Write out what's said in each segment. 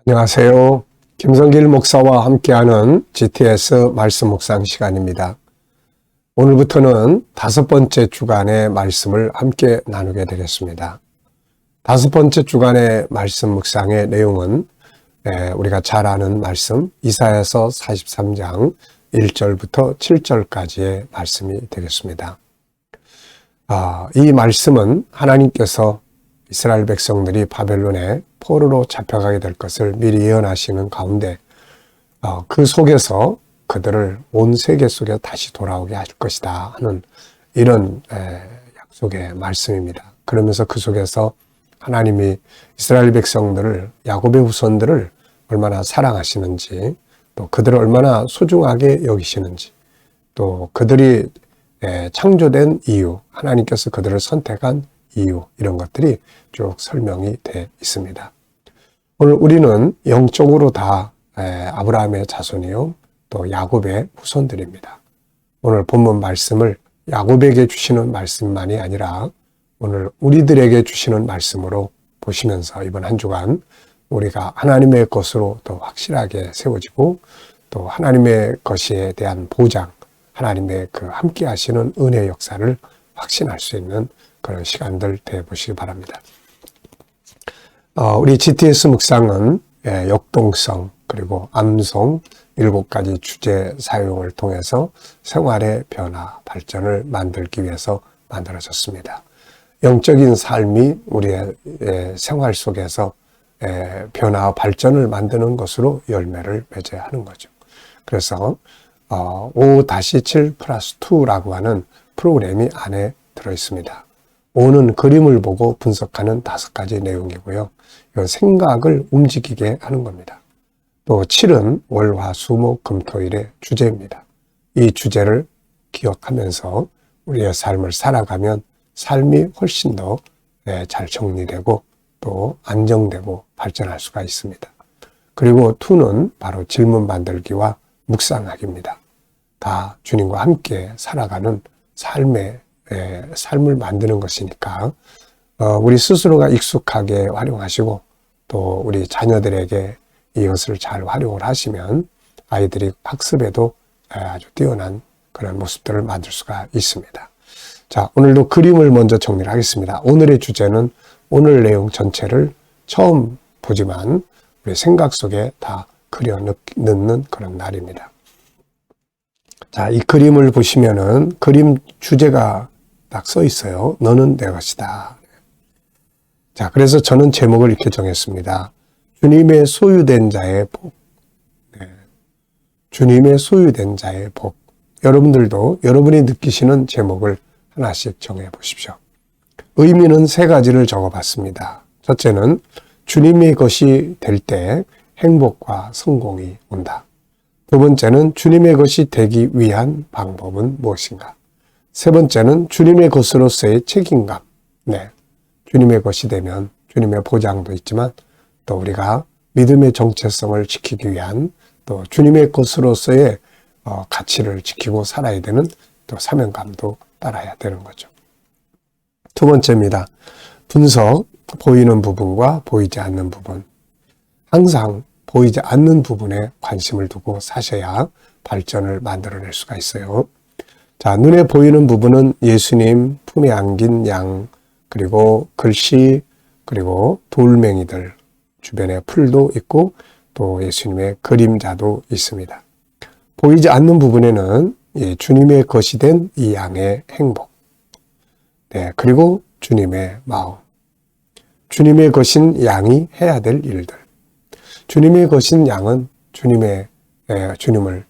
안녕하세요. 김성길 목사와 함께하는 GTS 말씀 묵상 시간입니다. 오늘부터는 5번째 주간의 말씀을 함께 나누게 되겠습니다. 5번째 주간의 말씀 묵상의 내용은 우리가 잘 아는 말씀 이사야서 43장 1절부터 7절까지의 말씀이 되겠습니다. 이 말씀은 하나님께서 이스라엘 백성들이 바벨론에 포로로 잡혀가게 될 것을 미리 예언하시는 가운데 그 속에서 그들을 온 세계 속에 다시 돌아오게 할 것이다 하는 이런 약속의 말씀입니다. 그러면서 그 속에서 하나님이 이스라엘 백성들을, 야곱의 후손들을 얼마나 사랑하시는지, 또 그들을 얼마나 소중하게 여기시는지, 또 그들이 창조된 이유, 하나님께서 그들을 선택한 이유, 이런 것들이 쭉 설명이 되어 있습니다. 오늘 우리는 영적으로 다 아브라함의 자손이요, 또 야곱의 후손들입니다. 오늘 본문 말씀을 야곱에게 주시는 말씀만이 아니라 오늘 우리들에게 주시는 말씀으로 보시면서 이번 한 주간 우리가 하나님의 것으로 더 확실하게 세워지고, 또 하나님의 것에 대한 보장, 하나님의 그 함께 하시는 은혜 역사를 확신할 수 있는 그런 시간들 되어 보시기 바랍니다. 우리 GTS 묵상은 역동성, 그리고 암송 7가지 주제 사용을 통해서 생활의 변화, 발전을 만들기 위해서 만들어졌습니다. 영적인 삶이 우리의 생활 속에서 변화와 발전을 만드는 것으로 열매를 맺어야 하는 거죠. 그래서 5-7+2라고 하는 프로그램이 안에 들어 있습니다. 5는 그림을 보고 분석하는 5가지 내용이고요. 이건 생각을 움직이게 하는 겁니다. 또 7은 월, 화, 수, 목, 금, 토일의 주제입니다. 이 주제를 기억하면서 우리의 삶을 살아가면 삶이 훨씬 더 잘 정리되고 또 안정되고 발전할 수가 있습니다. 그리고 2는 바로 질문 만들기와 묵상하기입니다. 다 주님과 함께 살아가는 삶을 만드는 것이니까 우리 스스로가 익숙하게 활용하시고, 또 우리 자녀들에게 이것을 잘 활용을 하시면 아이들이 학습에도 아주 뛰어난 그런 모습들을 만들 수가 있습니다. 자, 오늘도 그림을 먼저 정리를 하겠습니다. 오늘의 주제는 오늘 내용 전체를 처음 보지만 우리 생각 속에 다 그려 넣는 그런 날입니다. 자, 이 그림을 보시면은 그림 주제가 딱 써 있어요. 너는 내 것이다. 자, 그래서 저는 제목을 이렇게 정했습니다. 주님의 소유된 자의 복. 주님의 소유된 자의 복. 여러분들도 여러분이 느끼시는 제목을 하나씩 정해 보십시오. 의미는 3가지를 적어봤습니다. 첫째는 주님의 것이 될 때 행복과 성공이 온다. 두 번째는 주님의 것이 되기 위한 방법은 무엇인가? 세 번째는 주님의 것으로서의 책임감. 주님의 것이 되면 주님의 보장도 있지만 또 우리가 믿음의 정체성을 지키기 위한 또 주님의 것으로서의 가치를 지키고 살아야 되는 또 사명감도 따라야 되는 거죠. 두 번째입니다. 분석, 보이는 부분과 보이지 않는 부분. 항상 보이지 않는 부분에 관심을 두고 사셔야 발전을 만들어낼 수가 있어요. 자, 눈에 보이는 부분은 예수님 품에 안긴 양, 그리고 글씨, 그리고 돌멩이들, 주변에 풀도 있고 또 예수님의 그림자도 있습니다. 보이지 않는 부분에는 주님의 것이 된 이 양의 행복, 그리고 주님의 마음, 주님의 것인 양이 해야 될 일들. 주님의 것인 양은 주님을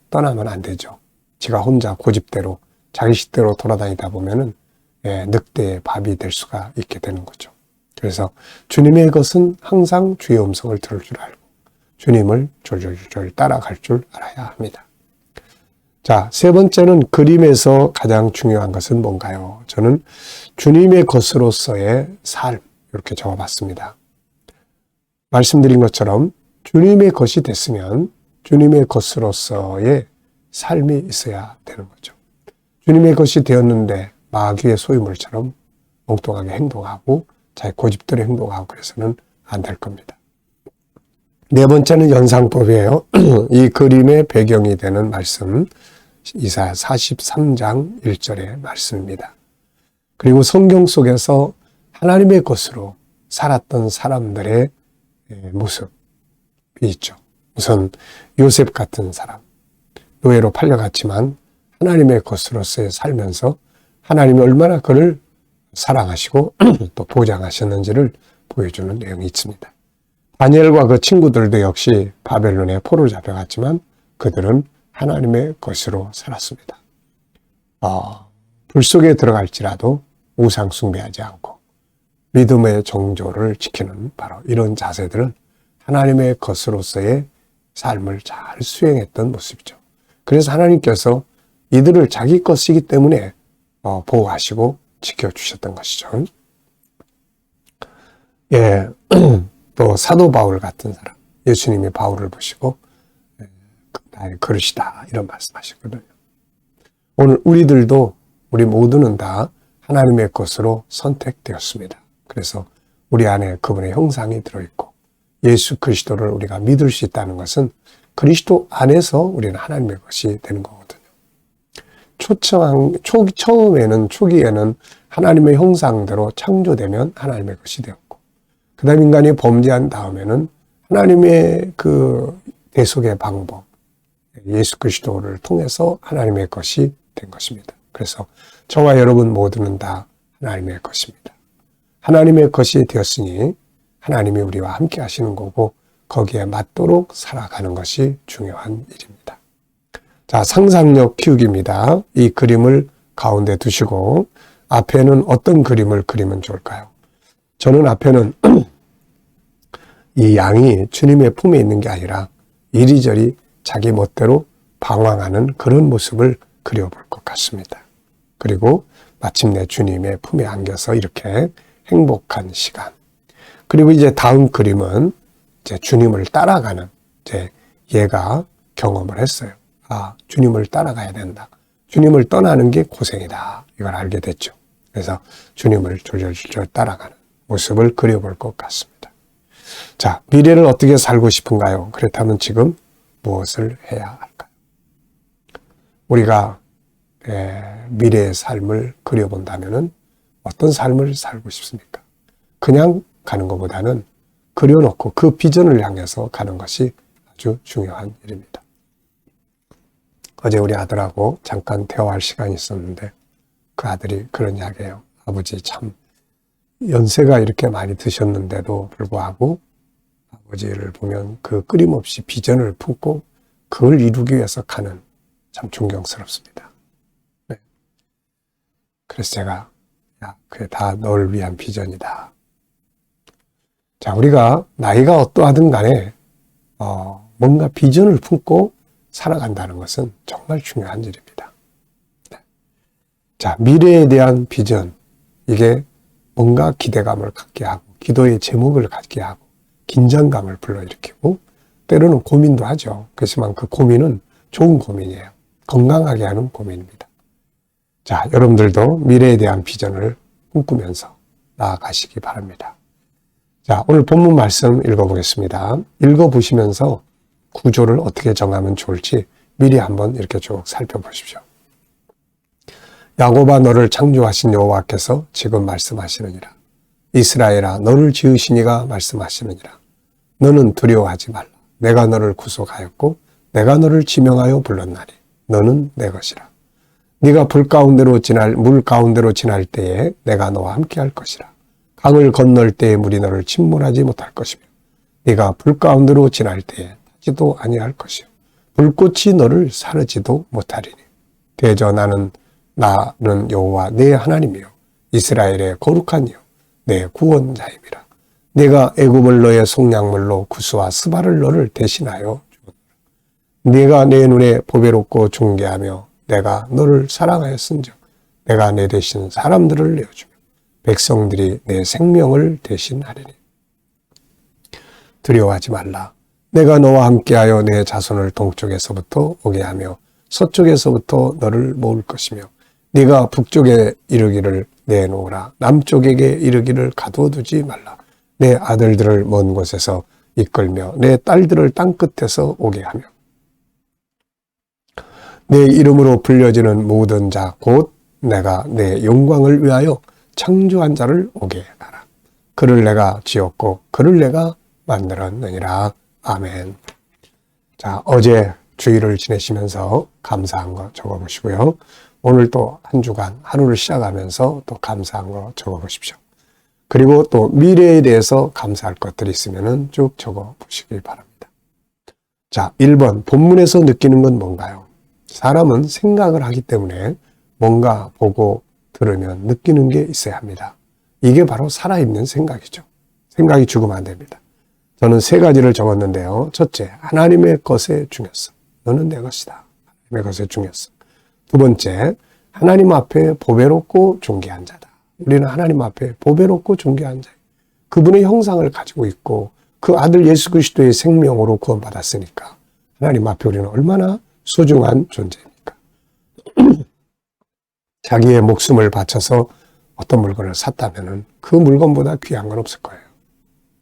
떠나면 안 되죠. 지가 혼자 고집대로 자기 식대로 돌아다니다 보면은 늑대의 밥이 될 수가 있게 되는 거죠. 그래서 주님의 것은 항상 주의 음성을 들을 줄 알고 주님을 졸졸졸 따라갈 줄 알아야 합니다. 자, 3번째는 그림에서 가장 중요한 것은 뭔가요? 저는 주님의 것으로서의 삶, 이렇게 적어봤습니다. 말씀드린 것처럼 주님의 것이 됐으면 주님의 것으로서의 삶이 있어야 되는 거죠. 주님의 것이 되었는데 마귀의 소유물처럼 엉뚱하게 행동하고 자기 고집대로 행동하고 그래서는 안 될 겁니다. 네 번째는 연상법이에요. 이 그림의 배경이 되는 말씀, 이사야 43장 1절의 말씀입니다. 그리고 성경 속에서 하나님의 것으로 살았던 사람들의 모습이 있죠. 우선 요셉 같은 사람, 노예로 팔려갔지만 하나님의 것으로서의 살면서 하나님이 얼마나 그를 사랑하시고 또 보장하셨는지를 보여주는 내용이 있습니다. 다니엘과 그 친구들도 역시 바벨론에 포로 잡혀갔지만 그들은 하나님의 것으로 살았습니다. 불 속에 들어갈지라도 우상 숭배하지 않고 믿음의 정조를 지키는 바로 이런 자세들은 하나님의 것으로서의 삶을 잘 수행했던 모습이죠. 그래서 하나님께서 이들을 자기 것이기 때문에 보호하시고 지켜주셨던 것이죠. 예, 또 사도 바울 같은 사람, 예수님이 바울을 보시고 나의 그릇이다 이런 말씀하셨거든요. 오늘 우리 모두는 다 하나님의 것으로 선택되었습니다. 그래서 우리 안에 그분의 형상이 들어있고 예수 그리스도를 우리가 믿을 수 있다는 것은 그리스도 안에서 우리는 하나님의 것이 되는 거거든요. 초기에는 하나님의 형상대로 창조되면 하나님의 것이 되었고, 그 다음 인간이 범죄한 다음에는 하나님의 그 대속의 방법, 예수 그리스도를 통해서 하나님의 것이 된 것입니다. 그래서 저와 여러분 모두는 다 하나님의 것입니다. 하나님의 것이 되었으니 하나님이 우리와 함께 하시는 거고 거기에 맞도록 살아가는 것이 중요한 일입니다. 자, 상상력 키우기입니다. 이 그림을 가운데 두시고 앞에는 어떤 그림을 그리면 좋을까요? 저는 앞에는 이 양이 주님의 품에 있는 게 아니라 이리저리 자기 멋대로 방황하는 그런 모습을 그려볼 것 같습니다. 그리고 마침내 주님의 품에 안겨서 이렇게 행복한 시간. 그리고 이제 다음 그림은 이제 주님을 따라가는, 이제 얘가 경험을 했어요. 주님을 따라가야 된다. 주님을 떠나는 게 고생이다. 이걸 알게 됐죠. 그래서 주님을 졸졸졸 따라가는 모습을 그려볼 것 같습니다. 자, 미래를 어떻게 살고 싶은가요? 그렇다면 지금 무엇을 해야 할까요? 우리가 미래의 삶을 그려본다면 어떤 삶을 살고 싶습니까? 그냥 가는 것보다는 그려놓고 그 비전을 향해서 가는 것이 아주 중요한 일입니다. 어제 우리 아들하고 잠깐 대화할 시간이 있었는데 그 아들이 그런 이야기예요. 아버지 참 연세가 이렇게 많이 드셨는데도 불구하고 아버지를 보면 그 끊임없이 비전을 품고 그걸 이루기 위해서 가는, 참 존경스럽습니다. 네. 그래서 제가 그게 다 널 위한 비전이다. 자, 우리가 나이가 어떠하든 간에 뭔가 비전을 품고 살아간다는 것은 정말 중요한 일입니다. 네. 자, 미래에 대한 비전, 이게 뭔가 기대감을 갖게 하고 기도의 제목을 갖게 하고 긴장감을 불러일으키고 때로는 고민도 하죠. 그렇지만 그 고민은 좋은 고민이에요. 건강하게 하는 고민입니다. 자, 여러분들도 미래에 대한 비전을 꿈꾸면서 나아가시기 바랍니다. 자, 오늘 본문 말씀 읽어보겠습니다. 읽어보시면서 구조를 어떻게 정하면 좋을지 미리 한번 이렇게 쭉 살펴보십시오. 야곱아, 너를 창조하신 여호와께서 지금 말씀하시느니라. 이스라엘아, 너를 지으신 이가 말씀하시느니라. 너는 두려워하지 말라. 내가 너를 구속하였고 내가 너를 지명하여 불렀나니 너는 내 것이라. 네가 물 가운데로 지날 때에 내가 너와 함께 할 것이라. 강을 건널 때에 물이 너를 침몰하지 못할 것이며 네가 불 가운데로 지날 때에 타지도 아니할 것이요 불꽃이 너를 사르지도 못하리니 대저 나는 여호와 내 하나님이요 이스라엘의 거룩한 이요 내 구원자임이라. 네가 애굽을 너의 속량물로 구스와 스바를 너를 대신하여 주었노라. 네가 내 눈에 보배롭고 존귀하며 내가 너를 사랑하였은즉 내가 내 대신 사람들을 내어주며 백성들이 내 생명을 대신하리니 두려워하지 말라. 내가 너와 함께하여 내 자손을 동쪽에서부터 오게 하며 서쪽에서부터 너를 모을 것이며 네가 북쪽에 이르기를 내놓으라. 남쪽에게 이르기를 가두어두지 말라. 내 아들들을 먼 곳에서 이끌며 내 딸들을 땅끝에서 오게 하며 내 이름으로 불려지는 모든 자 곧 내가 내 영광을 위하여 창조한 자를 오게 하라. 그를 내가 지었고 그를 내가 만들었느니라. 아멘. 자, 어제 주일을 지내시면서 감사한 거 적어보시고요. 오늘 또 한 주간 하루를 시작하면서 또 감사한 거 적어보십시오. 그리고 또 미래에 대해서 감사할 것들이 있으면 쭉 적어보시기 바랍니다. 자, 1번 본문에서 느끼는 건 뭔가요? 사람은 생각을 하기 때문에 뭔가 보고 들으면 느끼는 게 있어야 합니다. 이게 바로 살아있는 생각이죠. 생각이 죽으면 안 됩니다. 저는 3가지를 적었는데요. 첫째, 하나님의 것의 중요성. 너는 내 것이다. 하나님의 것의 중요성. 2번째, 하나님 앞에 보배롭고 존귀한 자다. 우리는 하나님 앞에 보배롭고 존귀한 자예요. 그분의 형상을 가지고 있고 그 아들 예수 그리스도의 생명으로 구원받았으니까 하나님 앞에 우리는 얼마나 소중한 존재입니까? 자기의 목숨을 바쳐서 어떤 물건을 샀다면 그 물건보다 귀한 건 없을 거예요.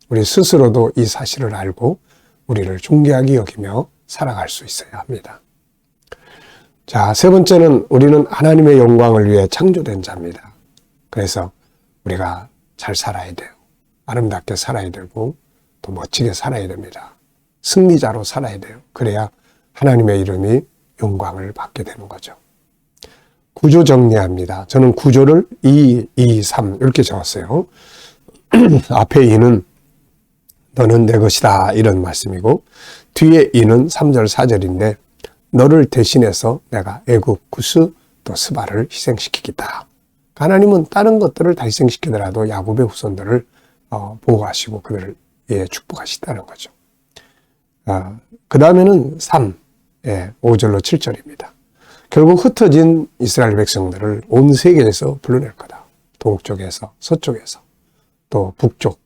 우리 스스로도 이 사실을 알고 우리를 존귀하게 여기며 살아갈 수 있어야 합니다. 자, 3번째는 우리는 하나님의 영광을 위해 창조된 자입니다. 그래서 우리가 잘 살아야 돼요. 아름답게 살아야 되고 또 멋지게 살아야 됩니다. 승리자로 살아야 돼요. 그래야 하나님의 이름이 영광을 받게 되는 거죠. 구조 정리합니다. 저는 구조를 2, 2, 3 이렇게 적었어요. 앞에 2는 너는 내 것이다 이런 말씀이고 뒤에 2는 3절 4절인데 너를 대신해서 내가 애굽, 구스, 또 스바를 희생시키겠다. 하나님은 다른 것들을 다 희생시키더라도 야곱의 후손들을 보호하시고 그들을 축복하시다는 거죠. 그 다음에는 3, 5절로 7절입니다. 결국 흩어진 이스라엘 백성들을 온 세계에서 불러낼 거다. 동쪽에서, 서쪽에서, 또 북쪽,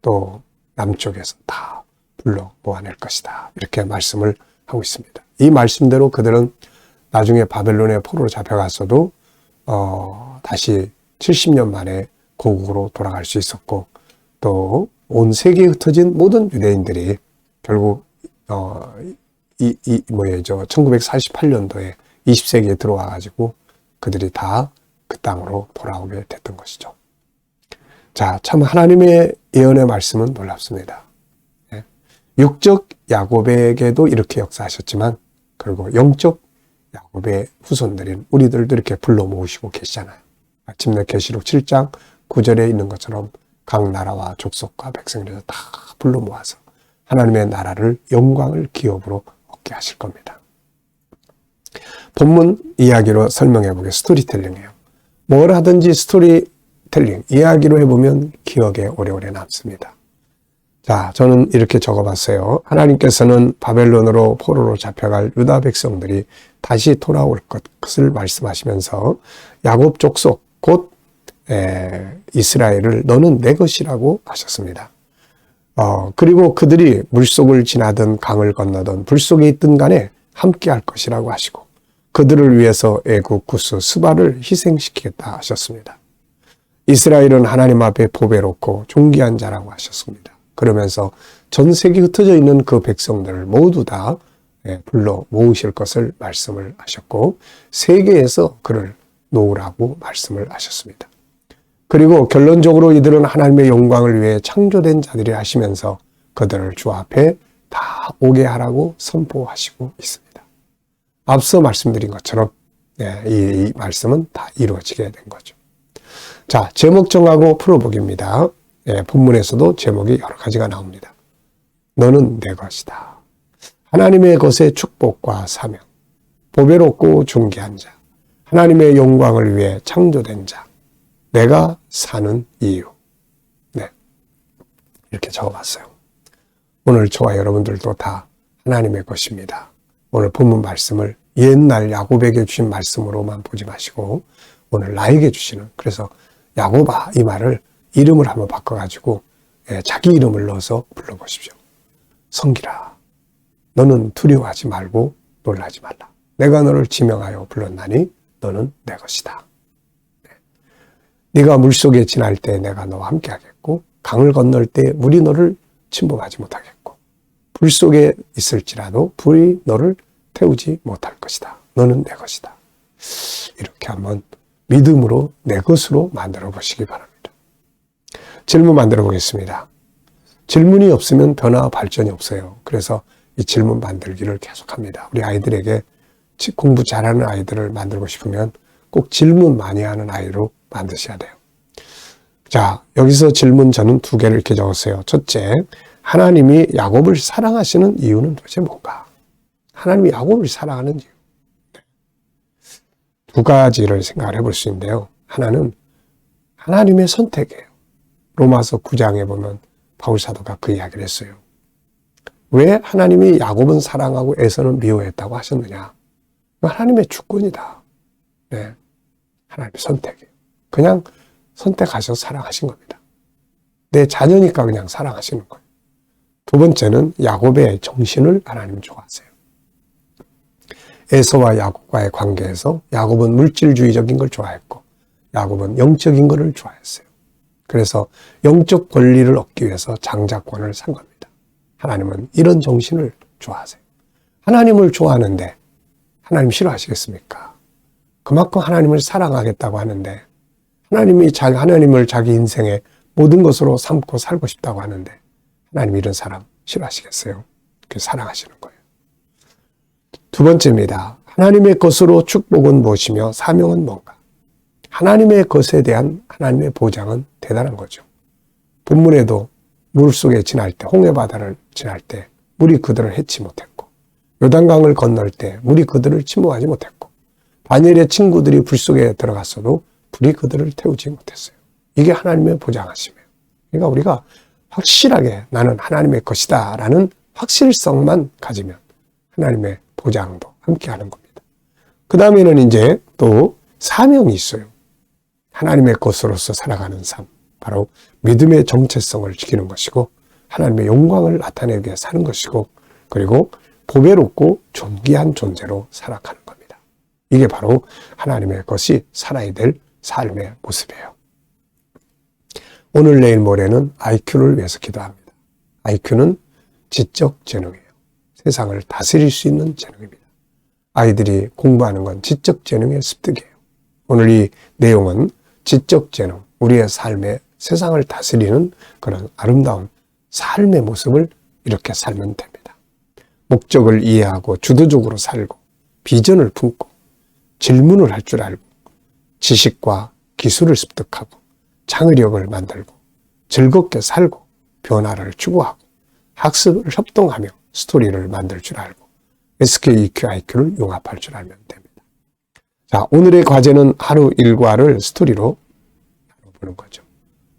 또 남쪽에서 다 불러 모아낼 것이다. 이렇게 말씀을 하고 있습니다. 이 말씀대로 그들은 나중에 바벨론의 포로로 잡혀갔어도 다시 70년 만에 고국으로 돌아갈 수 있었고 또 온 세계에 흩어진 모든 유대인들이 결국 1948년도에 20세기에 들어와 가지고 그들이 다 그 땅으로 돌아오게 됐던 것이죠. 자, 참 하나님의 예언의 말씀은 놀랍습니다. 육적 야곱에게도 이렇게 역사하셨지만 그리고 영적 야곱의 후손들인 우리들도 이렇게 불러 모으시고 계시잖아요. 마침내 계시록 7장 9절에 있는 것처럼 각 나라와 족속과 백성들에서 다 불러 모아서 하나님의 나라를 영광을 기업으로 얻게 하실 겁니다. 본문 이야기로 설명해 보겠습니다. 스토리텔링이에요. 뭘 하든지 스토리텔링, 이야기로 해보면 기억에 오래오래 남습니다. 자, 저는 이렇게 적어봤어요. 하나님께서는 바벨론으로 포로로 잡혀갈 유다 백성들이 다시 돌아올 것을 말씀하시면서 야곱 족속 곧 이스라엘을 너는 내 것이라고 하셨습니다. 그리고 그들이 물속을 지나든 강을 건너든 불 속에 있든 간에 함께 할 것이라고 하시고 그들을 위해서 애굽, 구스, 스바를 희생시키겠다 하셨습니다. 이스라엘은 하나님 앞에 보배롭고 존귀한 자라고 하셨습니다. 그러면서 전 세계에 흩어져 있는 그 백성들을 모두 다 불러 모으실 것을 말씀을 하셨고 세계에서 그를 놓으라고 말씀을 하셨습니다. 그리고 결론적으로 이들은 하나님의 영광을 위해 창조된 자들이 하시면서 그들을 주 앞에 다 오게 하라고 선포하시고 있습니다. 앞서 말씀드린 것처럼 이 말씀은 다 이루어지게 된 거죠. 자, 제목 정하고 풀어보기입니다. 본문에서도 제목이 여러 가지가 나옵니다. 너는 내 것이다. 하나님의 것의 축복과 사명, 보배롭고 존귀한 자, 하나님의 영광을 위해 창조된 자, 내가 사는 이유. 이렇게 적어봤어요. 오늘 저와 여러분들도 다 하나님의 것입니다. 오늘 본문 말씀을 옛날 야곱에게 주신 말씀으로만 보지 마시고 오늘 나에게 주시는, 그래서 야곱아 이 말을 이름을 한번 바꿔가지고 자기 이름을 넣어서 불러보십시오. 성기라, 너는 두려워하지 말고 놀라지 말라. 내가 너를 지명하여 불렀나니 너는 내 것이다. 네가 물속에 지날 때 내가 너와 함께 하겠고 강을 건널 때 물이 너를 침범하지 못하겠고 불 속에 있을지라도 불이 너를 태우지 못할 것이다. 너는 내 것이다. 이렇게 한번 믿음으로 내 것으로 만들어 보시기 바랍니다. 질문 만들어 보겠습니다. 질문이 없으면 변화와 발전이 없어요. 그래서 이 질문 만들기를 계속합니다. 우리 아이들에게 공부 잘하는 아이들을 만들고 싶으면 꼭 질문 많이 하는 아이로 만드셔야 돼요. 자, 여기서 질문 저는 2개를 이렇게 적었어요. 첫째, 하나님이 야곱을 사랑하시는 이유는 도대체 뭔가? 하나님이 야곱을 사랑하는 이유. 2가지를 생각을 해볼 수 있는데요. 하나는 하나님의 선택이에요. 로마서 9장에 보면 바울사도가 그 이야기를 했어요. 왜 하나님이 야곱은 사랑하고 에서는 미워했다고 하셨느냐? 하나님의 주권이다. 네. 하나님의 선택이에요. 그냥 선택하셔서 사랑하신 겁니다. 내 자녀니까 그냥 사랑하시는 거예요. 2번째는 야곱의 정신을 하나님은 좋아하세요. 에서와 야곱과의 관계에서 야곱은 물질주의적인 걸 좋아했고 야곱은 영적인 것을 좋아했어요. 그래서 영적 권리를 얻기 위해서 장자권을 산 겁니다. 하나님은 이런 정신을 좋아하세요. 하나님을 좋아하는데 하나님 싫어하시겠습니까? 그만큼 하나님을 사랑하겠다고 하는데 하나님을 자기 인생의 모든 것으로 삼고 살고 싶다고 하는데 하나님 이런 사람 싫어하시겠어요? 그래서 사랑하시는 거예요. 2번째입니다. 하나님의 것으로 축복은 무엇이며 사명은 뭔가? 하나님의 것에 대한 하나님의 보장은 대단한 거죠. 본문에도 물 속에 지날 때, 홍해바다를 지날 때 물이 그들을 해치 못했고 요단강을 건널 때 물이 그들을 침몰하지 못했고 다니엘의 친구들이 불 속에 들어갔어도 불이 그들을 태우지 못했어요. 이게 하나님의 보장하심이에요. 그러니까 우리가 확실하게 나는 하나님의 것이다 라는 확실성만 가지면 하나님의 보장도 함께하는 겁니다. 그 다음에는 이제 또 사명이 있어요. 하나님의 것으로서 살아가는 삶, 바로 믿음의 정체성을 지키는 것이고 하나님의 영광을 나타내기 위해 사는 것이고 그리고 보배롭고 존귀한 존재로 살아가는 겁니다. 이게 바로 하나님의 것이 살아야 될 삶의 모습이에요. 오늘 내일 모레는 IQ를 위해서 기도합니다. IQ는 지적 재능이에요. 세상을 다스릴 수 있는 재능입니다. 아이들이 공부하는 건 지적 재능의 습득이에요. 오늘 이 내용은 지적 재능, 우리의 삶에 세상을 다스리는 그런 아름다운 삶의 모습을 이렇게 살면 됩니다. 목적을 이해하고 주도적으로 살고 비전을 품고 질문을 할 줄 알고 지식과 기술을 습득하고 창의력을 만들고 즐겁게 살고 변화를 추구하고 학습을 협동하며 스토리를 만들 줄 알고 SK, EQ, IQ를 융합할 줄 알면 됩니다. 자, 오늘의 과제는 하루 일과를 스토리로 나눠보는 거죠.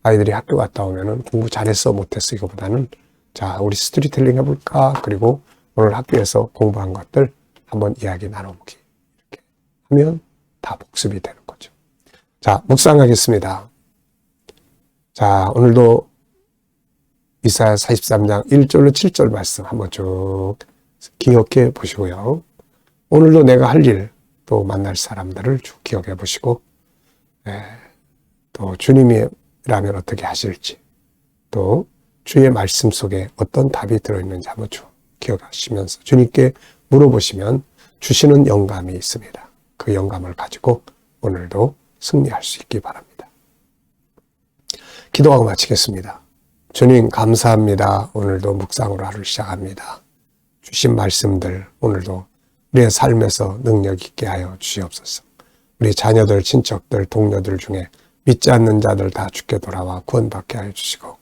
아이들이 학교 갔다 오면은 공부 잘했어 못했어 이거보다는 자, 우리 스토리텔링 해볼까? 그리고 오늘 학교에서 공부한 것들 한번 이야기 나눠보기. 이렇게 하면 다 복습이 되는 거죠. 자, 묵상하겠습니다. 자, 오늘도 이사야 43장 1절로 7절 말씀 한번 쭉 기억해 보시고요. 오늘도 내가 할 일, 또 만날 사람들을 쭉 기억해 보시고 또 주님이라면 어떻게 하실지 또 주의 말씀 속에 어떤 답이 들어있는지 한번 쭉 기억하시면서 주님께 물어보시면 주시는 영감이 있습니다. 그 영감을 가지고 오늘도 승리할 수 있기 바랍니다. 기도하고 마치겠습니다. 주님 감사합니다. 오늘도 묵상으로 하루를 시작합니다. 주신 말씀들 오늘도 우리의 삶에서 능력 있게 하여 주시옵소서. 우리 자녀들, 친척들, 동료들 중에 믿지 않는 자들 다 주께 돌아와 구원받게 하여 주시고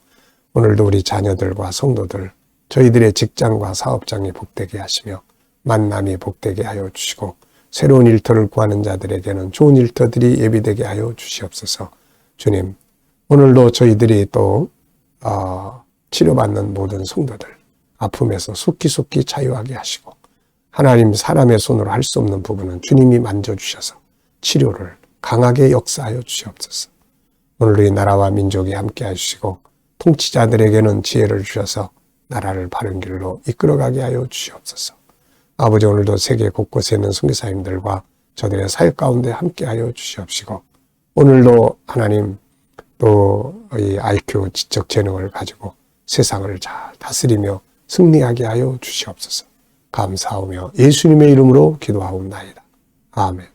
오늘도 우리 자녀들과 성도들 저희들의 직장과 사업장이 복되게 하시며 만남이 복되게 하여 주시고 새로운 일터를 구하는 자들에게는 좋은 일터들이 예비되게 하여 주시옵소서. 주님 오늘도 저희들이 또 치료받는 모든 성도들 아픔에서 속히 자유하게 하시고 하나님 사람의 손으로 할 수 없는 부분은 주님이 만져주셔서 치료를 강하게 역사하여 주시옵소서. 오늘 이 나라와 민족이 함께 하시고 통치자들에게는 지혜를 주셔서 나라를 바른 길로 이끌어가게 하여 주시옵소서. 아버지 오늘도 세계 곳곳에 있는 선교사님들과 저들의 사역 가운데 함께 하여 주시옵시고 오늘도 하나님 또 이 IQ 지적 재능을 가지고 세상을 잘 다스리며 승리하게 하여 주시옵소서. 감사하며 예수님의 이름으로 기도하옵나이다. 아멘.